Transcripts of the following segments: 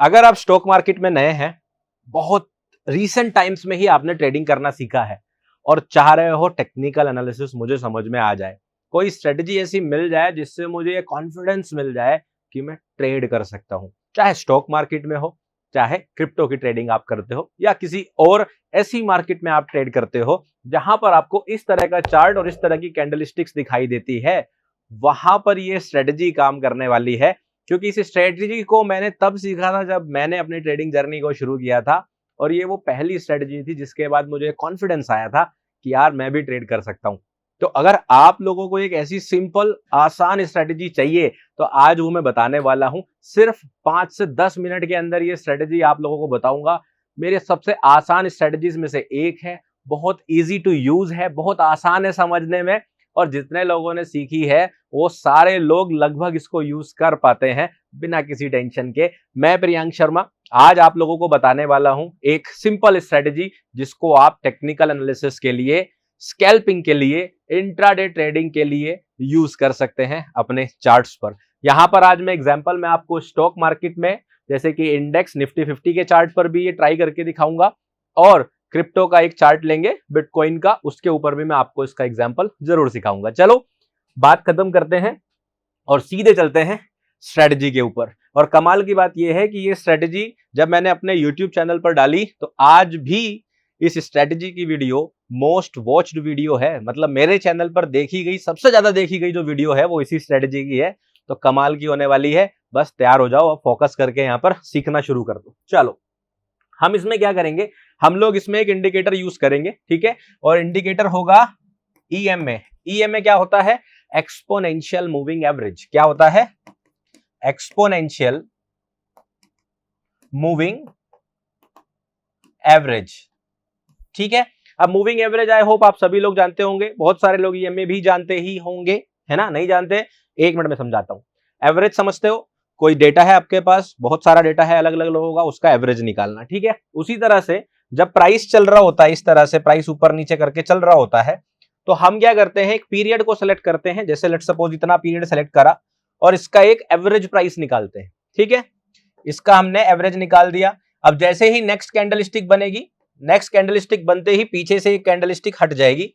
अगर आप stock market में नए हैं, बहुत रीसेंट टाइम्स में ही आपने ट्रेडिंग करना सीखा है और चाह रहे हो टेक्निकल एनालिसिस मुझे समझ में आ जाए, कोई स्ट्रेटजी ऐसी मिल जाए जिससे मुझे ये कॉन्फिडेंस मिल जाए कि मैं ट्रेड कर सकता हूं, चाहे स्टॉक मार्केट में हो, चाहे क्रिप्टो की ट्रेडिंग आप करते हो या किसी और ऐसी मार्केट में आप ट्रेड करते हो जहां पर आपको इस तरह का चार्ट और इस तरह की कैंडलस्टिक्स दिखाई देती है, वहां पर ये स्ट्रेटजी काम करने वाली है। क्योंकि इस स्ट्रेटजी को मैंने तब सीखा था जब मैंने अपनी ट्रेडिंग जर्नी को शुरू किया था और ये वो पहली स्ट्रेटजी थी जिसके बाद मुझे कॉन्फिडेंस आया था कि यार मैं भी ट्रेड कर सकता हूं। तो अगर आप लोगों को एक ऐसी सिंपल आसान स्ट्रेटजी चाहिए तो आज वो मैं बताने वाला हूं। सिर्फ 5 से 10 मिनट के अंदर ये स्ट्रेटजी आप लोगों को बताऊंगा। मेरे सबसे आसान स्ट्रेटजीज में से एक है, बहुत इजी टू यूज है, बहुत आसान है समझने में और जितने लोगों ने सीखी है वो सारे लोग लगभग इसको यूज कर पाते हैं बिना किसी टेंशन के। मैं प्रियांक शर्मा आज आप लोगों को बताने वाला हूं एक सिंपल स्ट्रेटजी जिसको आप टेक्निकल एनालिसिस के लिए, स्कैल्पिंग के लिए, इंट्राडे ट्रेडिंग के लिए यूज कर सकते हैं अपने चार्ट्स पर। यहां पर आज मैं एग्जांपल में आपको स्टॉक मार्केट में जैसे कि इंडेक्स निफ्टी 50 के चार्ट पर भी ये ट्राई करके दिखाऊंगा और क्रिप्टो का एक चार्ट लेंगे बिटकॉइन का, उसके ऊपर भी मैं आपको इसका एग्जांपल जरूर सिखाऊंगा। चलो बात खत्म करते हैं और सीधे चलते हैं स्ट्रेटजी के ऊपर। और कमाल की बात यह है कि ये स्ट्रेटजी जब मैंने अपने YouTube चैनल पर डाली तो आज भी इस स्ट्रेटजी की वीडियो मोस्ट वॉच्ड वीडियो है। मतलब मेरे चैनल पर देखी गई, सबसे ज्यादा देखी गई जो वीडियो है वो इसी स्ट्रेटजी की है। तो कमाल की होने वाली है, बस तैयार हो जाओ, अब फोकस करके यहाँ पर सीखना शुरू कर दो। चलो हम इसमें क्या करेंगे, हम लोग इसमें एक इंडिकेटर यूज करेंगे, ठीक है। और इंडिकेटर होगा EMA। EMA क्या होता है? Exponential moving average. क्या होता है? एक्सपोनेंशियल मूविंग एवरेज, ठीक है। अब मूविंग एवरेज आई होप आप सभी लोग जानते होंगे, बहुत सारे लोग EMA भी जानते ही होंगे, है ना। नहीं जानते, एक मिनट में समझाता हूं। एवरेज समझते हो? कोई डेटा है आपके पास, बहुत सारा डेटा है अलग अलग लोगों का, उसका एवरेज निकालना, ठीक है। उसी तरह से जब प्राइस चल रहा होता है, इस तरह से प्राइस ऊपर नीचे करके चल रहा होता है, तो हम क्या करते हैं, एक पीरियड को सेलेक्ट करते हैं। जैसे लेट्स सपोज इतना पीरियड सेलेक्ट करा और इसका एक एवरेज प्राइस निकालते हैं, ठीक है। इसका हमने एवरेज निकाल दिया। अब जैसे ही नेक्स्ट कैंडलस्टिक बनेगी, नेक्स्ट कैंडलस्टिक बनते ही पीछे से एक कैंडलस्टिक हट जाएगी,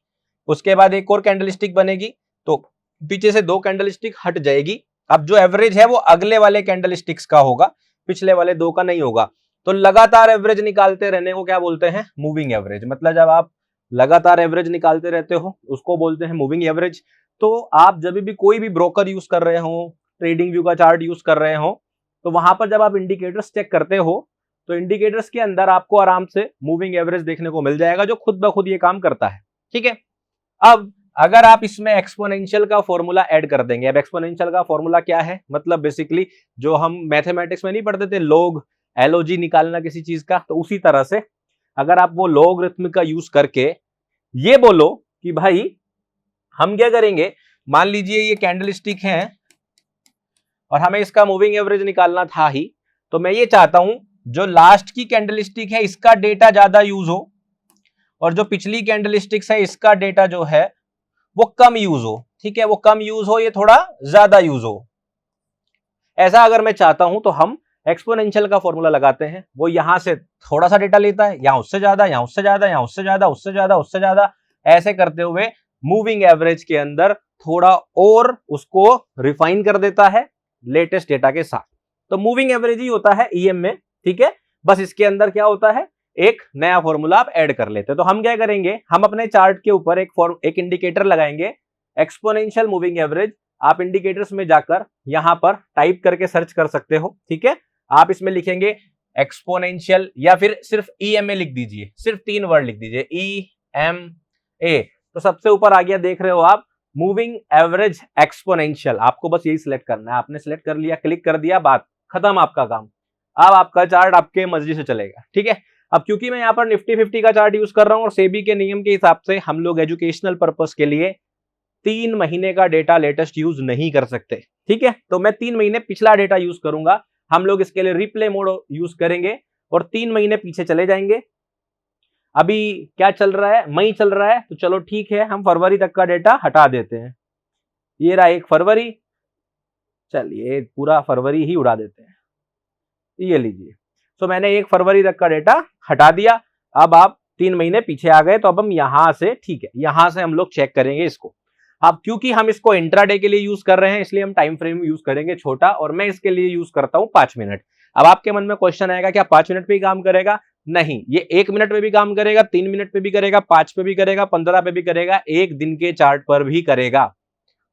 उसके बाद एक और कैंडलस्टिक बनेगी तो पीछे से 2 कैंडलस्टिक हट जाएगी। अब जो एवरेज है वो अगले वाले कैंडलस्टिक्स का होगा, पिछले वाले 2 का नहीं होगा। तो लगातार एवरेज निकालते रहने को क्या बोलते हैं? Moving average. मतलब जब आप लगातार एवरेज निकालते रहते हो उसको बोलते हैं मूविंग एवरेज। तो आप जब भी कोई भी ब्रोकर यूज कर रहे हो, ट्रेडिंग व्यू का चार्ट यूज कर रहे हो, तो वहां पर जब आप इंडिकेटर्स चेक करते हो तो इंडिकेटर्स के अंदर आपको आराम से मूविंग एवरेज देखने को मिल जाएगा जो खुद ब खुद ये काम करता है, ठीक है। अब अगर आप इसमें एक्सपोनेंशियल का फॉर्मूला ऐड कर देंगे, अब एक्सपोनेंशियल का फॉर्मूला क्या है? मतलब बेसिकली जो हम मैथमेटिक्स में नहीं पढ़ते थे, लॉग LOG निकालना किसी चीज का, तो उसी तरह से अगर आप वो लॉगरिथम का यूज करके ये बोलो कि भाई हम क्या करेंगे, मान लीजिए ये कैंडलस्टिक है और हमें इसका मूविंग एवरेज निकालना था ही, तो मैं ये चाहता हूं जो लास्ट की कैंडलस्टिक है इसका डेटा ज्यादा यूज हो और जो पिछली कैंडलस्टिक्स है इसका डेटा जो है वो कम यूज हो, ठीक है। वो कम यूज हो, ये थोड़ा ज्यादा यूज हो, ऐसा अगर मैं चाहता हूं तो हम एक्सपोनेंशियल का फॉर्मूला लगाते हैं। वो यहां से थोड़ा सा डेटा लेता है, यहां उससे ज्यादा, यहां उससे ज्यादा, यहां उससे ज्यादा, उससे ज्यादा, उससे ज्यादा, ऐसे करते हुए मूविंग एवरेज के अंदर थोड़ा और उसको रिफाइन कर देता है लेटेस्ट डेटा के साथ। तो मूविंग एवरेज ही होता है EMA, ठीक है। बस इसके अंदर क्या होता है, एक नया फॉर्मूला आप ऐड कर लेते हैं। तो हम क्या करेंगे, हम अपने चार्ट के ऊपर एक इंडिकेटर लगाएंगे, एक्सपोनेंशियल मूविंग एवरेज। आप इंडिकेटर्स में जाकर यहां पर टाइप करके सर्च कर सकते हो, ठीक है। आप इसमें लिखेंगे एक्सपोनेंशियल या फिर सिर्फ EMA लिख दीजिए, सिर्फ 3 वर्ड लिख दीजिए EMA। तो सबसे ऊपर आ गया, देख रहे हो आप, मूविंग एवरेज एक्सपोनेंशियल। आपको बस यही सिलेक्ट करना है, आपने सिलेक्ट कर लिया, क्लिक कर दिया, बात खत्म, आपका काम। अब आपका चार्ट आपके मर्जी से चलेगा, ठीक है। अब क्योंकि मैं यहाँ पर निफ्टी 50 का चार्ट यूज कर रहा हूँ और सेबी के नियम के हिसाब से हम लोग एजुकेशनल पर्पस के लिए 3 महीने का डेटा लेटेस्ट यूज नहीं कर सकते, ठीक है। तो मैं 3 महीने पिछला डेटा यूज करूंगा। हम लोग इसके लिए रिप्ले मोड यूज करेंगे और 3 महीने पीछे चले जाएंगे। अभी क्या चल रहा है, मई चल रहा है, तो चलो ठीक है, हम फरवरी तक का डेटा हटा देते हैं। ये रहा 1 फरवरी, चलिए पूरा फरवरी ही उड़ा देते हैं। ये लीजिए। तो मैंने 1 फरवरी तक का डेटा हटा दिया। अब आप 3 महीने पीछे आ गए, तो अब हम यहां से, ठीक है, यहां से हम लोग चेक करेंगे इसको। अब क्योंकि हम इसको इंट्राडे के लिए यूज कर रहे हैं, इसलिए हम टाइम फ्रेम यूज करेंगे छोटा, और मैं इसके लिए यूज करता हूं 5 मिनट। अब आपके मन में क्वेश्चन आएगा, क्या 5 मिनट पे ही काम करेगा? नहीं, ये 1 मिनट पे भी काम करेगा, 3 मिनट पे भी करेगा, 5 पे भी करेगा, 15 पे भी करेगा, 1 दिन के चार्ट पर भी करेगा।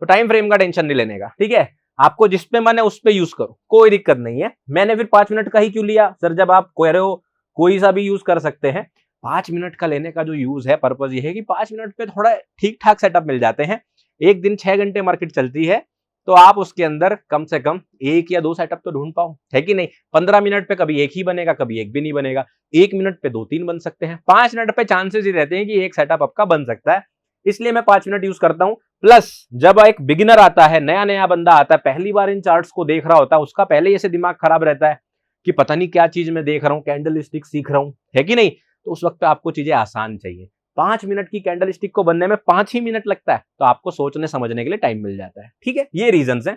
तो टाइम फ्रेम का टेंशन नहीं लेने का, ठीक है। आपको जिस पे मन है उस पे यूज करो, कोई दिक्कत नहीं है। मैंने फिर 5 मिनट का ही क्यों लिया सर, जब आप कह रहे हो कोई सा भी यूज कर सकते हैं। 5 मिनट का लेने का जो यूज है, पर्पज ये है कि 5 मिनट पे थोड़ा ठीक ठाक सेटअप मिल जाते हैं। एक दिन 6 घंटे मार्केट चलती है, तो आप उसके अंदर कम से कम 1 या 2 सेटअप तो ढूंढ पाओ, है कि नहीं। 15 मिनट पे कभी एक ही बनेगा, कभी एक भी नहीं बनेगा। 1 मिनट पे 2-3 बन सकते हैं। 5 मिनट पे चांसेस ही रहते हैं कि एक सेटअप आपका बन सकता है, इसलिए मैं 5 मिनट यूज करता हूं। प्लस जब एक बिगिनर आता है, नया नया बंदा आता है, पहली बार इन चार्ट्स को देख रहा होता है, उसका पहले ऐसे दिमाग खराब रहता है कि पता नहीं क्या चीज मैं देख रहा हूं, कैंडल स्टिक सीख रहा हूं, है कि नहीं। तो उस वक्त आपको चीजें आसान चाहिए। 5 मिनट की कैंडल स्टिक को बनने में 5 ही मिनट लगता है, तो आपको सोचने समझने के लिए टाइम मिल जाता है, ठीक है। ये रीजंस हैं।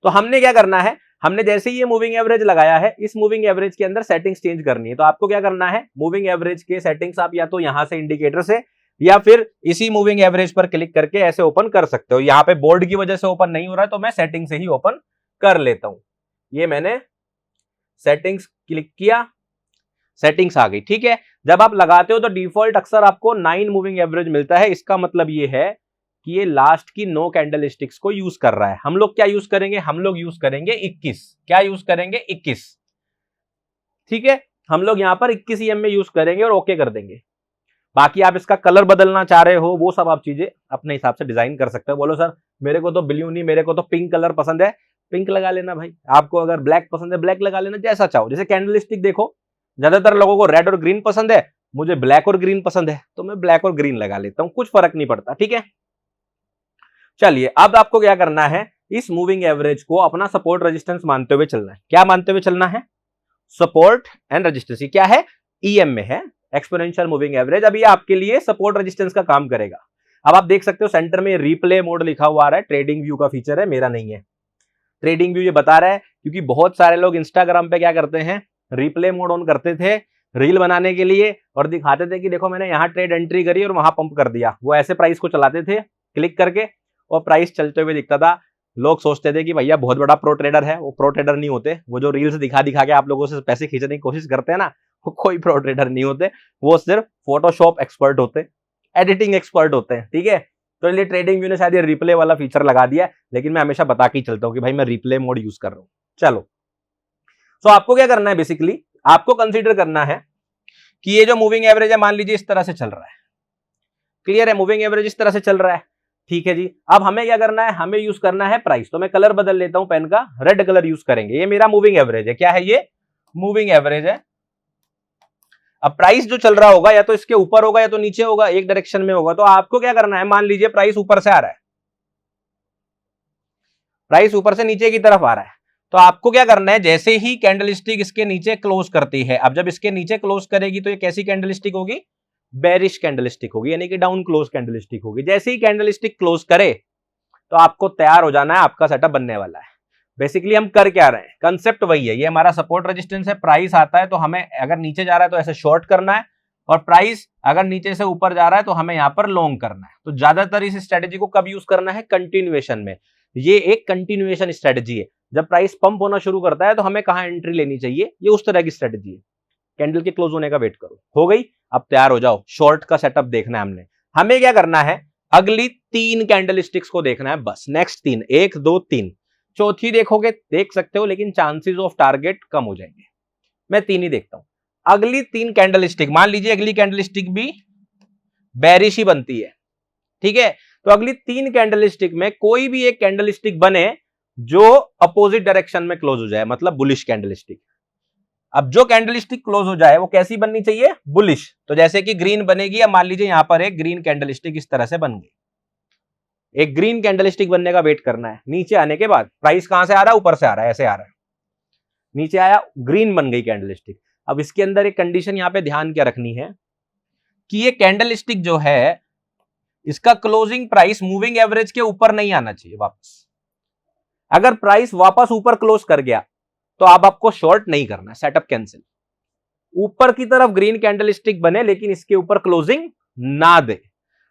तो हमने क्या करना है, हमने जैसे ही ये मूविंग एवरेज लगाया है, इस मूविंग एवरेज के अंदर सेटिंग्स चेंज करनी है। तो आपको क्या करना है, मूविंग एवरेज के सेटिंग्स आप या तो यहां से इंडिकेटर से, या फिर इसी मूविंग एवरेज पर क्लिक करके ऐसे ओपन कर सकते हो। यहां पे बोर्ड की वजह से ओपन नहीं हो रहा है, तो मैं सेटिंग से ही ओपन कर लेता हूं। ये मैंने सेटिंग्स क्लिक किया, सेटिंग्स आ गई, ठीक है। जब आप लगाते हो तो डिफॉल्ट अक्सर आपको 9 मूविंग एवरेज मिलता है। इसका मतलब ये है कि ये लास्ट की 9 कैंडल स्टिक्स को यूज कर रहा है। हम लोग क्या यूज करेंगे, हम लोग यूज करेंगे 21। क्या यूज करेंगे, 21, ठीक है। हम लोग यहां पर 21 EM में यूज करेंगे और ओके कर देंगे। बाकी आप इसका कलर बदलना चाह रहे हो, वो सब आप चीजें अपने हिसाब से डिजाइन कर सकते हो। बोलो सर मेरे को तो ब्लू नहीं, मेरे को तो पिंक कलर पसंद है, पिंक लगा लेना भाई। आपको अगर ब्लैक पसंद है, ब्लैक लगा लेना, जैसा चाहो। जैसे कैंडल स्टिक देखो, ज्यादातर लोगों को रेड और ग्रीन पसंद है, मुझे ब्लैक और ग्रीन पसंद है, तो मैं ब्लैक और ग्रीन लगा लेता हूं, कुछ फर्क नहीं पड़ता, ठीक है। चलिए अब आपको क्या करना है, इस मूविंग एवरेज को अपना सपोर्ट रेजिस्टेंस मानते हुए चलना है। क्या मानते हुए चलना है, सपोर्ट एंड रेजिस्टेंस। क्या है, EM में है, एक्सपोनेंशियल मूविंग एवरेज। अब ये आपके लिए सपोर्ट रेजिस्टेंस का काम करेगा। अब आप देख सकते हो सेंटर में रिप्ले मोड लिखा हुआ आ रहा है, ट्रेडिंग व्यू का फीचर है, मेरा नहीं है। ट्रेडिंग व्यू ये बता रहा है क्योंकि बहुत सारे लोग इंस्टाग्राम पे क्या करते हैं, रिप्ले मोड ऑन करते थे रील बनाने के लिए और दिखाते थे कि देखो मैंने यहां ट्रेड एंट्री करी और वहां पंप कर दिया। वो ऐसे प्राइस को चलाते थे क्लिक करके, और प्राइस चलते हुए दिखता था। लोग सोचते थे कि भैया बहुत बड़ा प्रो ट्रेडर है। वो प्रो ट्रेडर नहीं होते। वो जो रील्स दिखा दिखा के आप लोगों से पैसे खींचने की कोशिश करते हैं ना, वो कोई प्रो ट्रेडर नहीं होते। वो सिर्फ फोटोशॉप एक्सपर्ट होते, एडिटिंग एक्सपर्ट होते हैं, ठीक है। तो इसलिए ट्रेडिंग व्यू ने शायद ये रिप्ले वाला फीचर लगा दिया, लेकिन मैं हमेशा बता के ही चलता हूं कि भाई मैं रिप्ले मोड यूज कर रहा हूं। चलो, तो आपको क्या करना है, बेसिकली आपको कंसीडर करना है कि ये जो मूविंग एवरेज है, मान लीजिए इस तरह से चल रहा है। क्लियर है, मूविंग एवरेज इस तरह से चल रहा है, ठीक है जी। अब हमें क्या करना है, हमें यूज करना है प्राइस। तो मैं कलर बदल लेता हूं, पेन का रेड कलर यूज करेंगे। ये मेरा मूविंग एवरेज है। क्या है ये, मूविंग एवरेज है। अब प्राइस जो चल रहा होगा या तो इसके ऊपर होगा या तो नीचे होगा, एक डायरेक्शन में होगा। तो आपको क्या करना है, मान लीजिए प्राइस ऊपर से आ रहा है, प्राइस ऊपर से नीचे की तरफ आ रहा है, तो आपको क्या करना है, जैसे ही कैंडल स्टिक इसके नीचे क्लोज करती है, अब जब इसके नीचे क्लोज करेगी तो ये कैसी कैंडल स्टिक होगी, बेरिश कैंडल स्टिक होगी, यानी कि डाउन क्लोज कैंडल स्टिक होगी। जैसे ही कैंडल स्टिक क्लोज करे तो आपको तैयार हो जाना है, आपका सेटअप बनने वाला है। बेसिकली हम कर क्या रहे हैं, कंसेप्ट वही है। ये हमारा सपोर्ट रेजिस्टेंस है, प्राइस आता है तो हमें अगर नीचे जा रहा है तो ऐसे शॉर्ट करना है, और प्राइस अगर नीचे से ऊपर जा रहा है तो हमें यहां पर लॉन्ग करना है। तो ज्यादातर इस स्ट्रेटेजी को कब यूज करना है, कंटिन्यूएशन में। ये एक कंटिन्यूएशन स्ट्रेटेजी है। जब प्राइस पंप होना शुरू करता है तो हमें कहां एंट्री लेनी चाहिए, ये उस तरह की स्ट्रेटेजी है। कैंडल के क्लोज होने का वेट करो, हो गई, अब तैयार हो जाओ। शॉर्ट का सेटअप देखना है हमने। हमें क्या करना है, अगली 3 कैंडल स्टिक्स को देखना है बस। नेक्स्ट 3, 1 2 3। चौथी देखोगे देख सकते हो, लेकिन चांसेस ऑफ टारगेट कम हो जाएंगे। मैं 3 ही देखता हूं। अगली 3 कैंडल स्टिक, मान लीजिए अगली कैंडल स्टिक भी बेरिश ही बनती है, ठीक है। तो अगली 3 कैंडल स्टिक में कोई भी एक कैंडल स्टिक बने जो अपोजिट डायरेक्शन में क्लोज हो जाए, मतलब बुलिश कैंडल स्टिक। अब जो कैंडल स्टिक क्लोज हो जाए वो कैसी बननी चाहिए, बुलिश। तो जैसे कि ग्रीन बनेगी, अब मान लीजिए यहां पर एक ग्रीन कैंडल स्टिक इस तरह से बन गई। एक ग्रीन कैंडल स्टिक बनने का वेट करना है। नीचे आने के बाद प्राइस कहां से आ रहा है, ऊपर से आ रहा है, ऐसे आ रहा है, नीचे आया, ग्रीन बन गई कैंडल स्टिक। अब इसके अंदर एक कंडीशन यहां पे ध्यान क्या रखनी है कि ये कैंडल स्टिक जो है, इसका क्लोजिंग प्राइस मूविंग एवरेज के ऊपर नहीं आना चाहिए वापस। अगर प्राइस वापस ऊपर क्लोज कर गया तो आपको शॉर्ट नहीं करना है, सेटअप कैंसिल। ऊपर की तरफ ग्रीन कैंडलस्टिक बने लेकिन इसके ऊपर क्लोजिंग ना दे,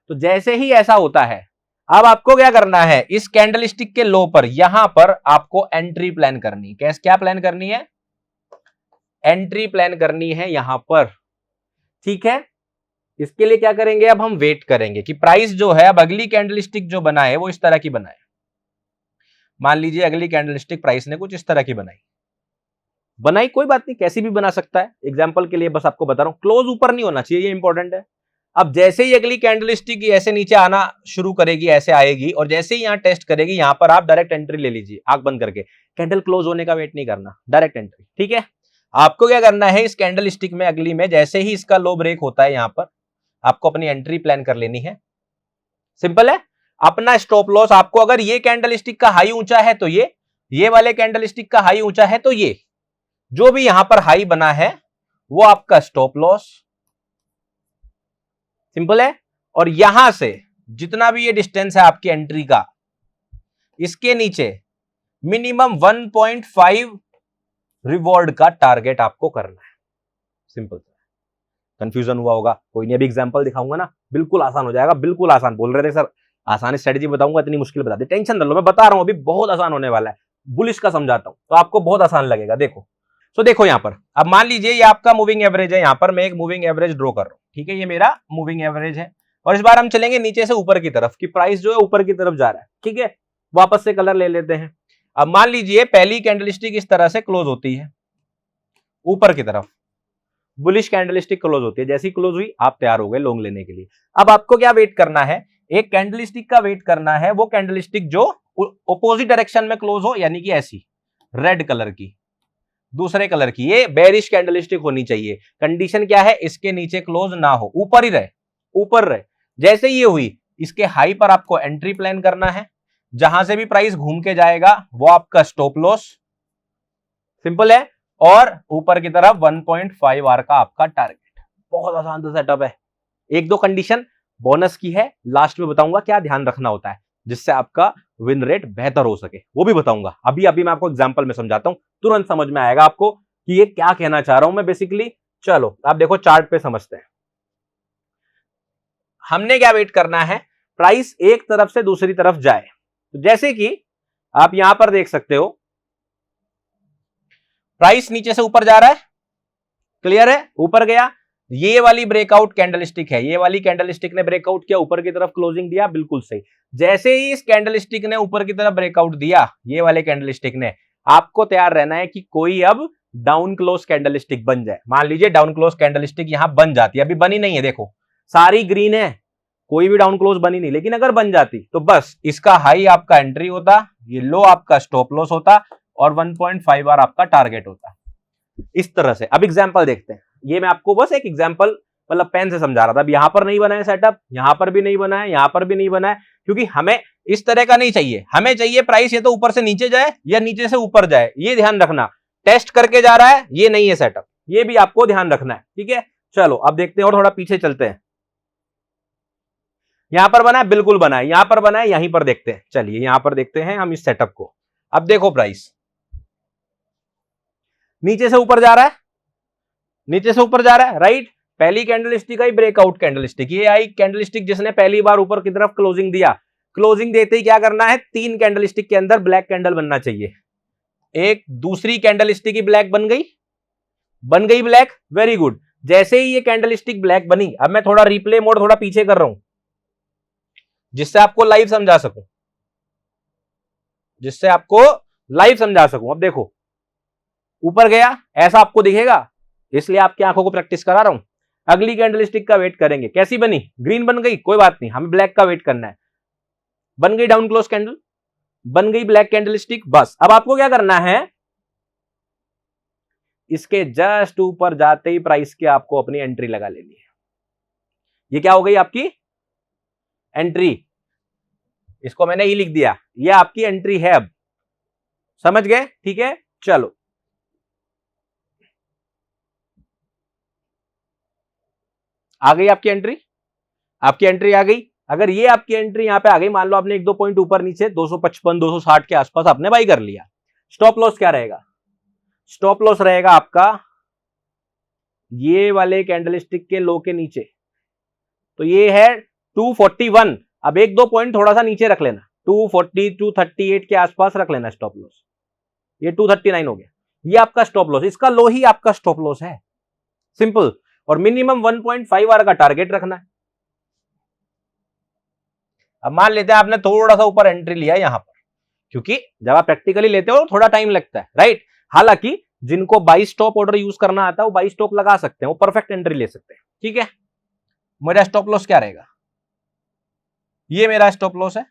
तो जैसे ही ऐसा होता है अब आपको क्या करना है, इस कैंडलस्टिक के लो पर यहां पर आपको एंट्री प्लान करनी है। क्या प्लान करनी है? एंट्री प्लान करनी है यहां पर, ठीक है। इसके लिए क्या करेंगे, अब हम वेट करेंगे कि प्राइस जो है अब अगली कैंडलस्टिक जो बनाए वो इस तरह की बनाए। मान लीजिए अगली कैंडलस्टिक प्राइस ने कुछ इस तरह की बनाई, कोई बात नहीं, कैसी भी बना सकता है, एग्जांपल के लिए बस आपको बता रहा हूं, क्लोज ऊपर नहीं होना चाहिए, ये इंपॉर्टेंट है। अब जैसे ही अगली कैंडलस्टिक ऐसे नीचे आना शुरू करेगी, ऐसे आएगी, और जैसे ही यहां टेस्ट करेगी, यहां पर आप डायरेक्ट एंट्री ले लीजिए, आंख बंद करके, कैंडल क्लोज होने का वेट नहीं करना, डायरेक्ट एंट्री, ठीक है। आपको क्या करना है, इस कैंडलस्टिक में अगली में जैसे ही इसका लो ब्रेक होता है, यहां पर आपको अपनी एंट्री प्लान कर लेनी है। सिंपल है। अपना स्टॉप लॉस आपको, अगर ये कैंडलस्टिक का हाई ऊंचा है तो ये वाले कैंडलस्टिक का हाई ऊंचा है तो ये जो भी यहां पर हाई बना है वो आपका स्टॉप लॉस। सिंपल है। और यहां से जितना भी ये डिस्टेंस है आपकी एंट्री का, इसके नीचे मिनिमम 1.5 रिवॉर्ड का टारगेट आपको करना है। सिंपल। कंफ्यूजन हुआ होगा? कोई नहीं, अभी एग्जांपल दिखाऊंगा ना, बिल्कुल आसान हो जाएगा, बिल्कुल आसान। बोल रहे थे सर आसान स्ट्रेटेजी बताऊंगा, इतनी मुश्किल बता दी, टेंशन न लो, मैं बता रहा हूं, अभी बहुत आसान होने वाला है। बुलिश का समझाता हूं तो आपको बहुत आसान लगेगा। देखो, तो देखो यहां पर, अब मान लीजिए ये आपका मूविंग एवरेज है, यहां पर मैं एक मूविंग एवरेज ड्रॉ कर रहा हूं, ठीक है, ये मेरा मूविंग एवरेज है। और इस बार हम चलेंगे नीचे से ऊपर की तरफ, कि प्राइस जो है ऊपर की तरफ जा रहा है, ठीक है। वापस से कलर ले लेते हैं। अब मान लीजिए पहली कैंडलस्टिक इस तरह से क्लोज होती है ऊपर की तरफ, बुलिश कैंडलस्टिक क्लोज होती है, जैसी क्लोज हुई आप तैयार हो गए लॉन्ग लेने के लिए। अब आपको क्या वेट करना है, एक कैंडलस्टिक का वेट करना है, वो कैंडलस्टिक जो ऑपोजिट डायरेक्शन में क्लोज हो, यानी कि ऐसी रेड कलर की, दूसरे कलर की, ये बेरिश कैंडलस्टिक होनी चाहिए। कंडीशन क्या है, इसके नीचे क्लोज ना हो, ऊपर ही रहे, ऊपर रहे। जैसे ये हुई, इसके हाई पर आपको एंट्री प्लान करना है, जहां से भी प्राइस घूम के जाएगा वो आपका स्टॉप लॉस। सिंपल है। और ऊपर की तरफ 1.5 आर का आपका टारगेट। बहुत आसान सा सेटअप है। एक दो कंडीशन बोनस की है, लास्ट में बताऊंगा क्या ध्यान रखना होता है जिससे आपका विन रेट बेहतर हो सके, वो भी बताऊंगा। अभी मैं आपको एग्जांपल में समझाता हूं, तुरंत समझ में आएगा आपको कि ये क्या कहना चाह रहा हूं मैं बेसिकली। चलो आप देखो चार्ट पे समझते हैं। हमने क्या वेट करना है, प्राइस एक तरफ से दूसरी तरफ जाए। तो जैसे कि आप यहां पर देख सकते हो, प्राइस नीचे से ऊपर जा रहा है, क्लियर है, ऊपर गया, ये वाली ब्रेकआउट कैंडलस्टिक है, ये वाली कैंडलस्टिक ने ब्रेकआउट किया, ऊपर की तरफ क्लोजिंग दिया, बिल्कुल सही। जैसे ही इस कैंडलस्टिक ने ऊपर की तरफ ब्रेकआउट दिया, ये वाले कैंडलस्टिक ने, आपको तैयार रहना है कि कोई अब डाउन क्लोज कैंडलस्टिक बन जाए। मान लीजिए डाउन क्लोज कैंडलस्टिक यहां बन जाती है, अभी बनी नहीं है, देखो सारी ग्रीन है, कोई भी डाउन क्लोज बनी नहीं, लेकिन अगर बन जाती तो बस इसका हाई आपका एंट्री होता, ये लो आपका स्टॉप लॉस होता, और 1.5 आर आपका टारगेट होता। इस तरह से अब एग्जांपल देखते हैं। ये मैं आपको बस एक एग्जांपल मतलब पेन से समझा रहा था। अब यहां पर नहीं बना है सेटअप, यहां पर भी नहीं बना है, यहां पर भी नहीं बना है, क्योंकि हमें इस तरह का नहीं चाहिए। हमें चाहिए प्राइस या तो ऊपर से नीचे जाए या नीचे से ऊपर जाए, ये ध्यान रखना। टेस्ट करके जा रहा है, ये नहीं है सेटअप, ये भी आपको ध्यान रखना है, ठीक है। चलो अब देखते हैं और थोड़ा पीछे चलते हैं। यहां पर बना है, बिल्कुल बना है, यहां पर बना है, यहीं पर देखते हैं। चलिए यहां पर देखते हैं हम इस सेटअप को। अब देखो प्राइस नीचे से ऊपर जा रहा है, नीचे से ऊपर जा रहा है, राइट। पहली कैंडलस्टिक आई ब्रेकआउट कैंडलस्टिक, ये आई कैंडलस्टिक जिसने पहली बार ऊपर की तरफ क्लोजिंग दिया। क्लोजिंग देते ही क्या करना है, 3 कैंडलस्टिक के अंदर ब्लैक कैंडल बनना चाहिए। एक दूसरी कैंडलस्टिक ही ब्लैक बन गई ब्लैक, वेरी गुड। जैसे ही ये कैंडलस्टिक ब्लैक बनी, अब मैं थोड़ा रिप्ले मोड थोड़ा पीछे कर रहा हूं जिससे आपको लाइव समझा सकूं, अब देखो ऊपर गया, ऐसा आपको दिखेगा, इसलिए आपकी आंखों को प्रैक्टिस करा रहा हूं। अगली कैंडलस्टिक का वेट करेंगे, कैसी बनी, ग्रीन बन गई, कोई बात नहीं, हमें ब्लैक का वेट करना है। बन गई डाउन क्लोज कैंडल, बन गई ब्लैक कैंडलस्टिक, बस। अब आपको क्या करना है, इसके जस्ट ऊपर जाते ही प्राइस के आपको अपनी एंट्री लगा लेनी है। ये क्या हो गई आपकी एंट्री, इसको मैंने ई लिख दिया, ये आपकी एंट्री है। अब समझ गए, ठीक है। चलो आ गई आपकी एंट्री आ गई। अगर ये आपकी एंट्री यहां पे आ गई, मान लो आपने 1-2 पॉइंट ऊपर नीचे 255 260 के आसपास आपने बाई कर लिया, स्टॉप लॉस क्या रहेगा, स्टॉप लॉस रहेगा आपका ये वाले कैंडलस्टिक के लो के नीचे, तो ये है 241। अब एक दो पॉइंट थोड़ा सा नीचे रख लेना, 240 238 के आसपास रख लेना स्टॉप लॉस। ये 239 हो गया, ये आपका स्टॉप लॉस, इसका लो ही आपका स्टॉप लॉस है, सिंपल। और मिनिमम 1.5 आवर का टारगेट रखना है। अब मान लेते हैं आपने थोड़ा सा ऊपर एंट्री लिया यहां पर, क्योंकि जब आप प्रैक्टिकली लेते हो थोड़ा टाइम लगता है, राइट। हालांकि जिनको बाई स्टॉप ऑर्डर यूज करना आता है वो बाई स्टॉप लगा सकते हैं, वो परफेक्ट एंट्री ले सकते हैं, ठीक है। मेरा स्टॉप लॉस क्या रहेगा, ये मेरा स्टॉप लॉस है,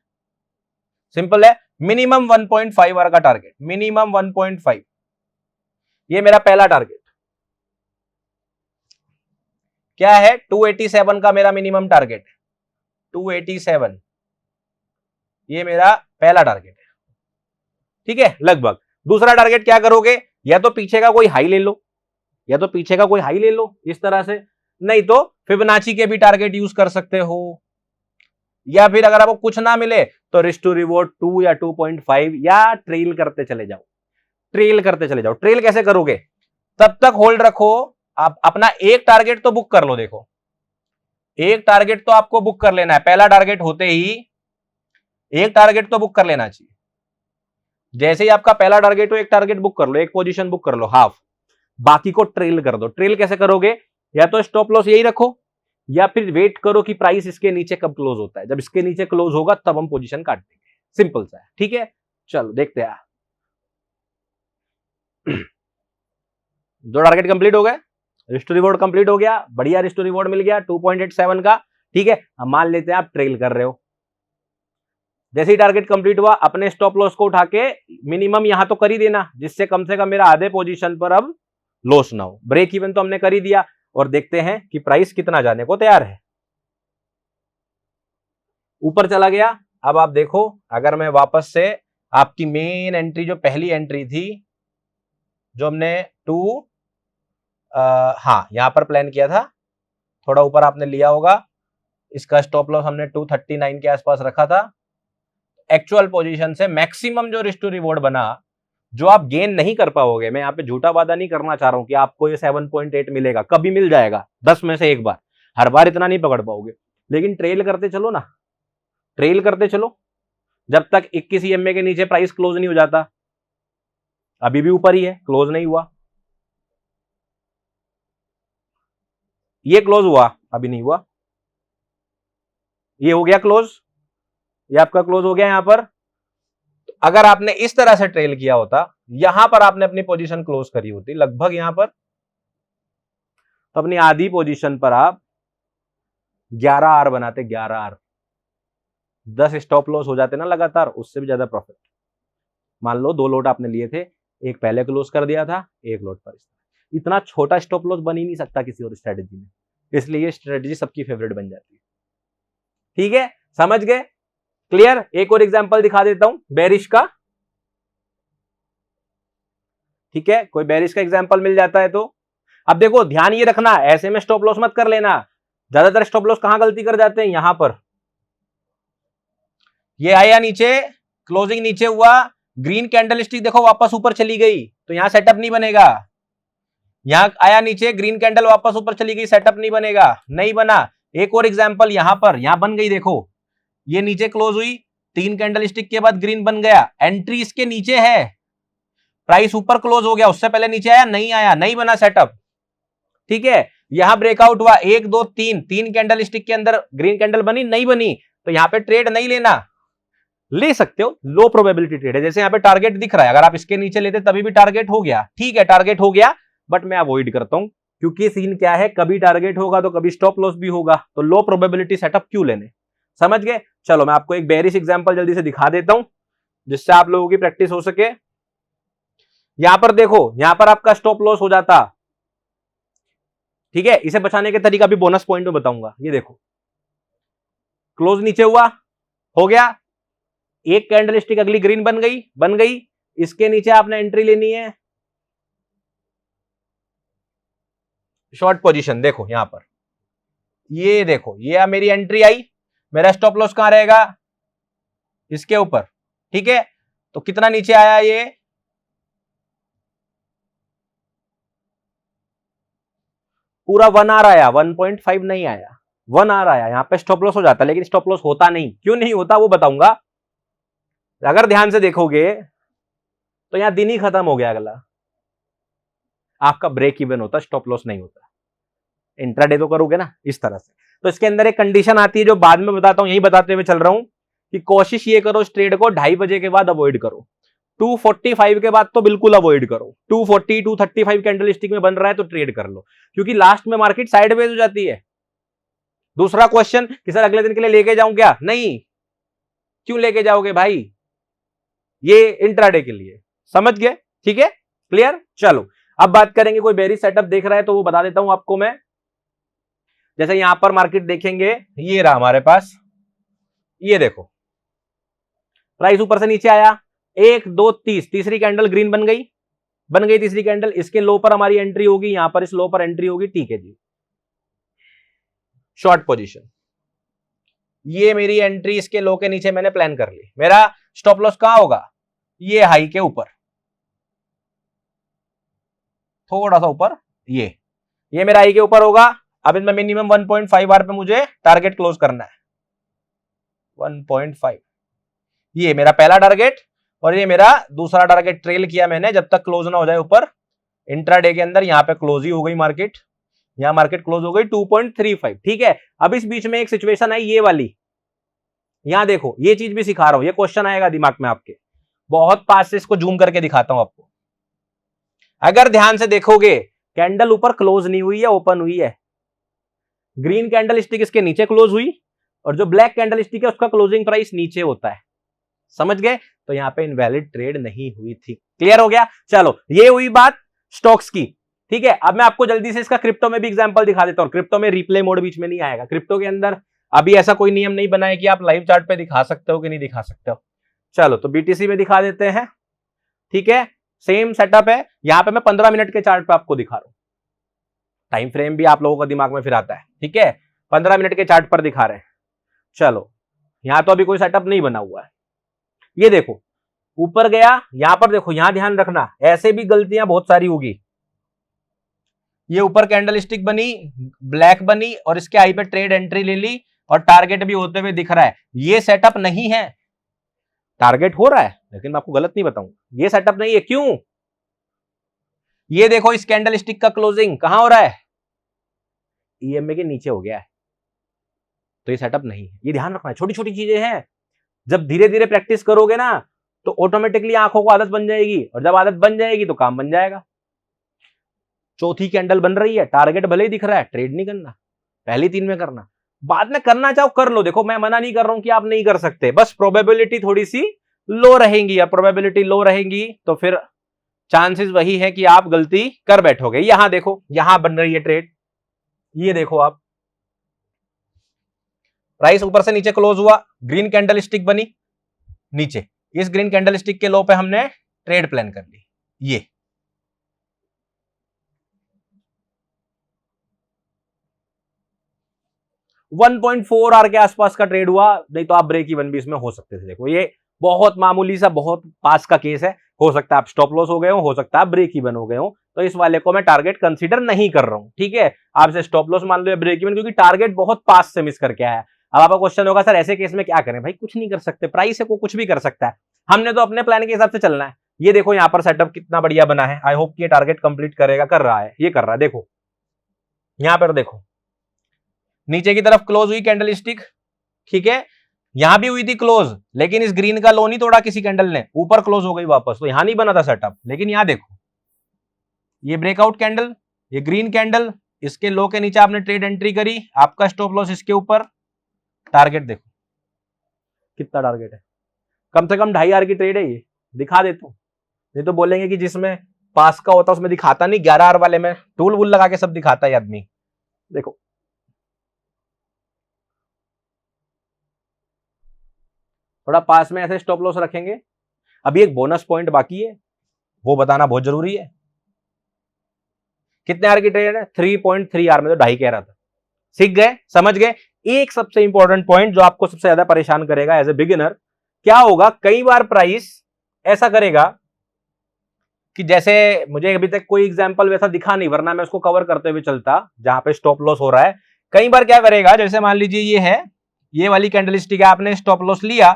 सिंपल है। मिनिमम 1.5 आवर का टारगेट, मिनिमम 1.5, ये मेरा पहला टारगेट क्या है, 287 का मेरा मिनिमम टारगेट, 287 ये मेरा पहला टारगेट है, ठीक है, लगभग। दूसरा टारगेट क्या करोगे, या तो पीछे का कोई हाई ले लो, या तो पीछे का कोई हाई ले लो इस तरह से, नहीं तो फिबोनाची के भी टारगेट यूज कर सकते हो, या फिर अगर आपको कुछ ना मिले तो रिस्क टू रिवॉर्ड 2 या 2.5, या ट्रेल करते चले जाओ, ट्रेल करते चले जाओ। ट्रेल कैसे करोगे, तब तक होल्ड रखो, आप अपना एक टारगेट तो बुक कर लो। देखो एक टारगेट तो आपको बुक कर लेना है, पहला टारगेट होते ही एक टारगेट तो बुक कर लेना चाहिए। जैसे ही आपका पहला टारगेट हो एक टारगेट बुक कर लो, एक पोजीशन बुक कर लो हाफ, बाकी को ट्रेल कर दो। ट्रेल कैसे करोगे, या तो स्टॉप लॉस यही रखो, या फिर वेट करो कि प्राइस इसके नीचे कब क्लोज होता है, जब इसके नीचे क्लोज होगा तब हम पोजीशन काट देंगे, सिंपल सा है, ठीक है। चलो देखते हैं, दो टारगेट कंप्लीट हो गए, रिस्क टू रिवॉर्ड कंप्लीट हो गया, बढ़िया रिस्क टू रिवॉर्ड मिल गया 2.87 का, ठीक है। अब मान लेते हैं आप ट्रेल कर रहे हो, जैसे ही टारगेट कंप्लीट हुआ अपने स्टॉप लॉस को उठा के मिनिमम यहां तो कर ही देना, जिससे कम से कम मेरा आधे पोजीशन पर अब लॉस ना हो। ब्रेक इवन तो हमने कर ही दिया, और देखते हैं कि प्राइस कितना जाने को तैयार है। ऊपर चला गया। अब आप देखो, अगर मैं वापस से आपकी मेन एंट्री, जो पहली एंट्री थी जो हमने हाँ यहां पर प्लान किया था, थोड़ा ऊपर आपने लिया होगा, इसका स्टॉप लॉस हमने 239 के आसपास रखा था। एक्चुअल पोजीशन से मैक्सिमम जो रिस्क टू रिवॉर्ड बना, जो आप गेन नहीं कर पाओगे, मैं यहाँ पे झूठा वादा नहीं करना चाह रहा हूं कि आपको ये 7.8 मिलेगा, कभी मिल जाएगा 10 में से एक बार, हर बार इतना नहीं पकड़ पाओगे, लेकिन ट्रेल करते चलो ना, ट्रेल करते चलो जब तक 21 EMA के नीचे प्राइस क्लोज नहीं हो जाता। अभी भी ऊपर ही है, क्लोज नहीं हुआ, ये क्लोज हुआ, अभी नहीं हुआ, ये हो गया क्लोज, ये आपका क्लोज हो गया यहां पर। अगर आपने इस तरह से ट्रेल किया होता, यहां पर आपने अपनी पोजीशन क्लोज करी होती लगभग यहां पर, तो अपनी आधी पोजीशन पर आप 11 आर बनाते, 11 आर, 10 स्टॉप लॉस हो जाते ना लगातार, उससे भी ज्यादा प्रॉफिट। मान लो 2 लोट आपने लिए थे, एक पहले क्लोज कर दिया था, एक लोट पर इतना छोटा स्टॉप लॉस बन ही नहीं सकता किसी और स्ट्रेटेजी में, इसलिए ये स्ट्रेटेजी सबकी फेवरेट बन जाती है, ठीक है, समझ गए, क्लियर। एक और एग्जांपल दिखा देता हूं बेरिश का, ठीक है, कोई बेरिश का एग्जांपल मिल जाता है तो। अब देखो ध्यान ये रखना, ऐसे में स्टॉप लॉस मत कर लेना, ज्यादातर स्टॉप लॉस कहां गलती कर जाते हैं, यहां पर, ये आया नीचे, क्लोजिंग नीचे हुआ, ग्रीन कैंडलस्टिक देखो वापस ऊपर चली गई, तो यहां सेटअप नहीं बनेगा। यहां आया नीचे, ग्रीन कैंडल वापस ऊपर चली गई, सेटअप नहीं बनेगा, नहीं बना। एक और एग्जांपल यहां पर, यहां बन गई, देखो ये नीचे क्लोज हुई, 3 कैंडलस्टिक के बाद ग्रीन बन गया, एंट्री इसके नीचे है, प्राइस ऊपर क्लोज हो गया, उससे पहले नीचे आया, नहीं बना सेटअप, ठीक है। यहां ब्रेकआउट हुआ, 1 2 3, 3 कैंडलस्टिक के अंदर ग्रीन कैंडल बनी, नहीं बनी, तो यहां पे ट्रेड नहीं लेना, ले सकते हो, लो प्रोबेबिलिटी ट्रेड है। जैसे यहां पे टारगेट दिख रहा है, अगर आप इसके नीचे लेते तभी भी टारगेट हो गया, ठीक है, टारगेट हो गया, बट मैं अवॉइड करता हूं, क्योंकि सीन क्या है, कभी टारगेट होगा तो कभी स्टॉप लॉस भी होगा, तो लो प्रोबेबिलिटी सेटअप क्यों लेने, समझ गए। चलो मैं आपको एक बेरिश एग्जांपल जल्दी से दिखा देता हूं, जिससे आप लोगों की प्रैक्टिस हो सके। यहां पर देखो, यहां पर आपका स्टॉप लॉस हो जाता, ठीक है, इसे बचाने के तरीका भी बोनस पॉइंट में बताऊंगा। ये देखो क्लोज नीचे हुआ, हो गया, एक कैंडलस्टिक अगली ग्रीन बन गई, इसके नीचे आपने एंट्री लेनी है, शॉर्ट पोजीशन, देखो यहां पर, ये देखो, ये मेरी एंट्री आई, मेरा स्टॉप लॉस कहां रहेगा, इसके ऊपर, ठीक है। तो कितना नीचे आया, ये पूरा 1 आर आया, 1.5 नहीं आया, 1 आर आया, यहां पे स्टॉप लॉस हो जाता, लेकिन स्टॉप लॉस होता नहीं। क्यों नहीं होता वो बताऊंगा। अगर ध्यान से देखोगे तो यहां दिन ही खत्म हो गया, अगला आपका ब्रेक इवन होता, स्टॉप लॉस नहीं होता। इंट्राडे तो करोगे ना इस तरह से। तो इसके अंदर एक कंडीशन आती है जो बाद में बताता हूं, यही बताते हुए चल रहा हूं कि कोशिश ये करो इस ट्रेड को 2:30 बजे के बाद अवॉइड करो, 245 के बाद तो बिल्कुल अवॉइड करो। 240 235 कैंडल स्टिक में बन रहा है तो ट्रेड कर लो, क्योंकि लास्ट में मार्केट साइडवेज हो जाती है। दूसरा क्वेश्चन कि सर अगले दिन के लिए लेके जाऊं क्या? नहीं, क्यों लेके जाओगे भाई, ये इंट्राडे के लिए, समझ गए? ठीक है, क्लियर। चलो अब बात करेंगे, कोई बेरिश सेटअप देख रहा है तो वो बता देता हूं आपको मैं। जैसे यहां पर मार्केट देखेंगे, ये रहा हमारे पास, ये देखो प्राइस ऊपर से नीचे आया, 1 2 30, तीसरी कैंडल ग्रीन बन गई, तीसरी कैंडल। इसके लो पर हमारी एंट्री होगी, यहां पर इस लो पर एंट्री होगी, ठीक है जी, शॉर्ट पोजीशन। ये मेरी एंट्री इसके लो के नीचे मैंने प्लान कर ली। मेरा स्टॉप लॉस कहां होगा? ये हाई के ऊपर, थोड़ा सा ऊपर, ये मेरा हाई के ऊपर होगा। अब इसमें मिनिमम 1.5 आर पे मुझे टारगेट क्लोज करना है, 1.5। ये मेरा पहला टारगेट और ये मेरा दूसरा टारगेट ट्रेल किया मैंने, जब तक क्लोज ना हो जाए ऊपर। इंट्राडे के अंदर यहां पे क्लोज ही हो गई मार्केट, यहां मार्केट क्लोज हो गई 2.35, ठीक है। अब इस बीच में एक सिचुएशन आई ये वाली, यहां देखो, ये चीज भी सिखा रहा हूं, ये क्वेश्चन आएगा दिमाग में आपके, बहुत पास से इसको जूम करके दिखाता हूं आपको। अगर ध्यान से देखोगे, कैंडल ऊपर क्लोज नहीं हुई है, ओपन हुई है। ग्रीन कैंडल स्टिक इसके नीचे क्लोज हुई और जो ब्लैक कैंडल स्टिक है उसका क्लोजिंग प्राइस नीचे होता है, समझ गए? तो यहां पे इनवैलिड ट्रेड नहीं हुई थी। क्लियर हो गया? चलो ये हुई बात स्टॉक्स की, ठीक है। अब मैं आपको जल्दी से इसका क्रिप्टो में भी एग्जांपल दिखा देता हूं। क्रिप्टो में रिप्ले मोड बीच में नहीं आएगा। क्रिप्टो के अंदर अभी ऐसा कोई नियम नहीं बना है कि आप लाइव चार्ट पे दिखा सकते हो कि नहीं दिखा सकते हो। चलो तो बीटीसी में दिखा देते हैं, ठीक है। सेम सेटअप है, यहां पे मैं 15 मिनट के चार्ट पे आपको दिखा रहा हूं, टाइम फ्रेम भी आप लोगों का दिमाग में फिर आता है, ठीक है। 15 मिनट के चार्ट पर दिखा रहे हैं। चलो यहां तो अभी कोई सेटअप नहीं बना हुआ है, ये देखो ऊपर गया, यहां पर देखो, यहां ध्यान रखना, ऐसे भी गलतियां बहुत सारी होगी। ये ऊपर कैंडल स्टिक बनी, ब्लैक बनी और इसके आई पे ट्रेड एंट्री ले ली और टारगेट भी होते हुए दिख रहा है, ये सेटअप नहीं है। टारगेट हो रहा है लेकिन मैं आपको गलत नहीं बताऊंगा, ये सेटअप नहीं है। क्यों? ये देखो इस कैंडल स्टिक का क्लोजिंग कहां हो रहा है? ईएमए के नीचे हो गया है, तो ये सेटअप नहीं है। ये ध्यान रखना है, छोटी छोटी चीजें हैं। जब धीरे धीरे प्रैक्टिस करोगे ना तो ऑटोमेटिकली आंखों को आदत बन जाएगी, और जब आदत बन जाएगी तो काम बन जाएगा। चौथी कैंडल बन रही है, टारगेट भले ही दिख रहा है, ट्रेड नहीं करना, पहली 3 में करना, बाद में करना चाहो कर लो। देखो मैं मना नहीं कर रहा हूं कि आप नहीं कर सकते, बस प्रोबेबिलिटी थोड़ी सी लो रहेंगी, या प्रोबेबिलिटी लो रहेंगी तो फिर चांसेस वही है कि आप गलती कर बैठोगे। यहां देखो, यहां बन रही है ट्रेड, ये देखो आप, प्राइस ऊपर से नीचे क्लोज हुआ, ग्रीन कैंडल स्टिक बनी नीचे, इस ग्रीन कैंडल स्टिक के लो पे हमने ट्रेड प्लान कर ली। ये 1.4 आर के आसपास का ट्रेड हुआ, नहीं तो आप ब्रेक इवन भी इसमें हो सकते थे। देखो ये बहुत मामूली सा, बहुत पास का केस है, हो सकता है आप स्टॉप लॉस हो गए हो सकता है आप ब्रेक इवन हो गए हो, तो इस वाले को मैं टारगेट कंसीडर नहीं कर रहा हूं, ठीक है। आपसे स्टॉप लॉस मान लो या ब्रेक इवन, क्योंकि टारगेट बहुत पास से मिस करके आया। अब आपका क्वेश्चन होगा सर ऐसे केस में क्या करें? भाई कुछ नहीं कर सकते, प्राइस है, को कुछ भी कर सकता है, हमने तो अपने प्लान के हिसाब से चलना है। ये देखो यहाँ पर सेटअप कितना बढ़िया बना है, आई होप कि ये टारगेट कंप्लीट करेगा, कर रहा है, ये कर रहा है। देखो यहां पर देखो नीचे की तरफ क्लोज हुई कैंडल स्टिक, ठीक है, यहां भी हुई थी क्लोज, लेकिन इस ग्रीन का लो नहीं तोड़ा किसी कैंडल ने, ऊपर क्लोज हो गई वापस, तो यहां नहीं बना था सेटअप। लेकिन यहां देखो ये ब्रेकआउट कैंडल, ये ग्रीन कैंडल, इसके लो के नीचे आपने ट्रेड एंट्री करी, आपका स्टॉप लॉस इसके ऊपर, टारगेट देखो कितना टारगेट है, कम से कम 2.5 आर की ट्रेड है ये, दिखा देता हूं। नहीं तो बोलेंगे कि जिसमें पास का होता उसमें दिखाता नहीं, 11 आर वाले में टूल वूल लगा के सब दिखाता है आदमी। देखो थोड़ा पास में ऐसे स्टॉप लॉस रखेंगे। अभी एक बोनस पॉइंट बाकी है, वो बताना बहुत जरूरी है। कितने आर की ट्रेड है? 3.3 आर में, तो 2.5 कह रहा था। सीख गए, समझ गए। एक सबसे इंपॉर्टेंट पॉइंट जो आपको सबसे ज्यादा परेशान करेगा एज ए बिगिनर, क्या होगा, कई बार प्राइस ऐसा करेगा कि जैसे मुझे अभी तक कोई एग्जांपल वैसा दिखा नहीं, वरना मैं उसको कवर करते हुए चलता जहां पे स्टॉप लॉस हो रहा है। कई बार क्या करेगा, जैसे मान लीजिए ये है, ये वाली कैंडलस्टिक है, आपने स्टॉप लॉस लिया,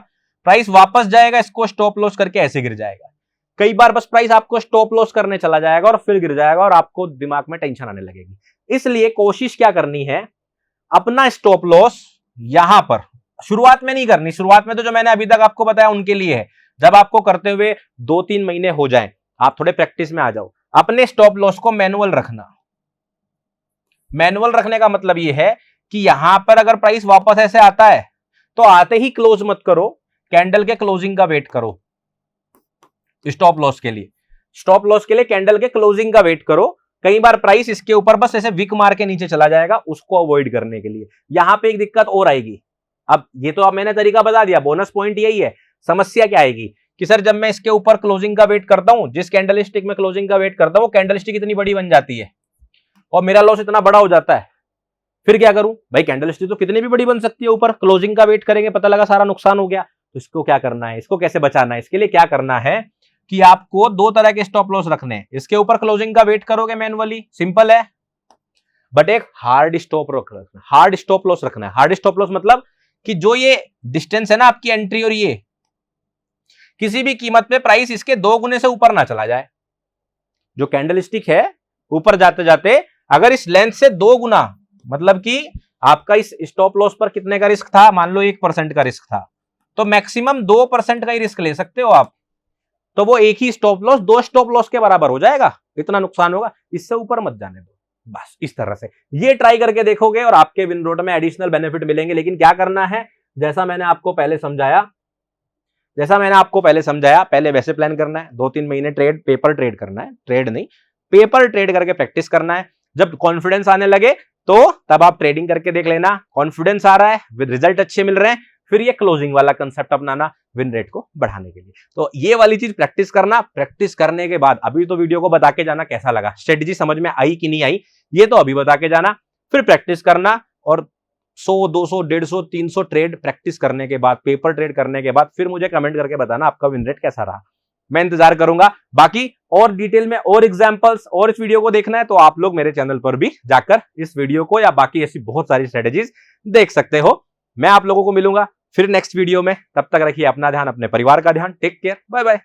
प्राइस वापस जाएगा, इसको स्टॉप लॉस करके ऐसे गिर जाएगा। कई बार बस प्राइस आपको स्टॉप लॉस करने चला जाएगा और फिर गिर जाएगा और आपको दिमाग में टेंशन आने लगेगी। इसलिए कोशिश क्या करनी है, अपना स्टॉप लॉस यहां पर शुरुआत में नहीं करनी। शुरुआत में तो जो मैंने अभी तक आपको बताया उनके लिए है, जब आपको करते हुए 2-3 महीने हो जाएं, आप थोड़े प्रैक्टिस में आ जाओ, अपने स्टॉप लॉस को मैनुअल रखना। मैनुअल रखने का मतलब यह है कि यहां पर अगर प्राइस वापस ऐसे आता है तो आते ही क्लोज मत करो, कैंडल के क्लोजिंग का वेट करो। स्टॉप लॉस के लिए, स्टॉप लॉस के लिए कैंडल के क्लोजिंग का वेट करो। कई बार प्राइस इसके ऊपर बस ऐसे विक मार के नीचे चला जाएगा, उसको अवॉइड करने के लिए। यहां पे एक दिक्कत और आएगी। अब ये तो अब मैंने तरीका बता दिया, बोनस पॉइंट यही है। समस्या क्या आएगी कि सर जब मैं इसके ऊपर क्लोजिंग का वेट करता हूं, जिस कैंडल स्टिक में क्लोजिंग का वेट करता हूं वो कैंडल स्टिक इतनी बड़ी बन जाती है और मेरा लॉस इतना बड़ा हो जाता है, फिर क्या करूं भाई? कैंडल स्टिक तो कितनी भी बड़ी बन सकती है, ऊपर क्लोजिंग का वेट करेंगे, पता लगा सारा नुकसान हो गया। तो इसको क्या करना है, इसको कैसे बचाना है? इसके लिए क्या करना है कि आपको 2 तरह के स्टॉप लॉस रखने हैं। इसके ऊपर क्लोजिंग का वेट करोगे मैनुअली, सिंपल है, बट एक हार्ड स्टॉप रखना, हार्ड स्टॉप लॉस रखना है। हार्ड स्टॉप लॉस मतलब कि जो ये डिस्टेंस है ना आपकी एंट्री और ये, किसी भी कीमत पे प्राइस इसके 2 गुने से ऊपर ना चला जाए। जो कैंडल स्टिक है ऊपर जाते जाते अगर इस लेंथ से 2 गुना, मतलब कि आपका इस स्टॉप लॉस पर कितने का रिस्क था, मान लो 1% का रिस्क था, तो मैक्सिमम 2% का ही रिस्क ले सकते हो आप। तो वो एक ही स्टॉप लॉस 2 स्टॉप लॉस के बराबर हो जाएगा, इतना नुकसान होगा, इससे ऊपर मत जाने दो। बस इस तरह से ये ट्राई करके देखोगे और आपके विनरोड में एडिशनल बेनिफिट मिलेंगे। लेकिन क्या करना है, जैसा मैंने आपको पहले समझाया, पहले वैसे प्लान करना है, 2-3 महीने पेपर ट्रेड करना है, ट्रेड नहीं, पेपर ट्रेड करके प्रैक्टिस करना है। जब कॉन्फिडेंस आने लगे तो तब आप ट्रेडिंग करके देख लेना, कॉन्फिडेंस आ रहा है, रिजल्ट अच्छे मिल रहे हैं, फिर ये क्लोजिंग वाला कंसेप्ट अपनाना विन रेट को बढ़ाने के लिए। तो ये वाली चीज प्रैक्टिस करना। प्रैक्टिस करने के बाद अभी तो वीडियो को बता के जाना कैसा लगा, स्ट्रेटजी समझ में आई कि नहीं आई, ये तो अभी बता के जाना। फिर प्रैक्टिस करना और 100, 200, 150, 300 ट्रेड प्रैक्टिस करने के बाद, पेपर ट्रेड करने के बाद फिर मुझे कमेंट करके बताना आपका विन रेट कैसा रहा। मैं इंतजार करूंगा। बाकी और डिटेल में और एग्जांपल्स और इस वीडियो को देखना है तो आप लोग मेरे चैनल पर भी जाकर इस वीडियो को या बाकी ऐसी बहुत सारी स्ट्रेटजीज देख सकते हो। मैं आप लोगों को मिलूंगा फिर नेक्स्ट वीडियो में। तब तक रखिए अपना ध्यान, अपने परिवार का ध्यान। Take care, bye bye.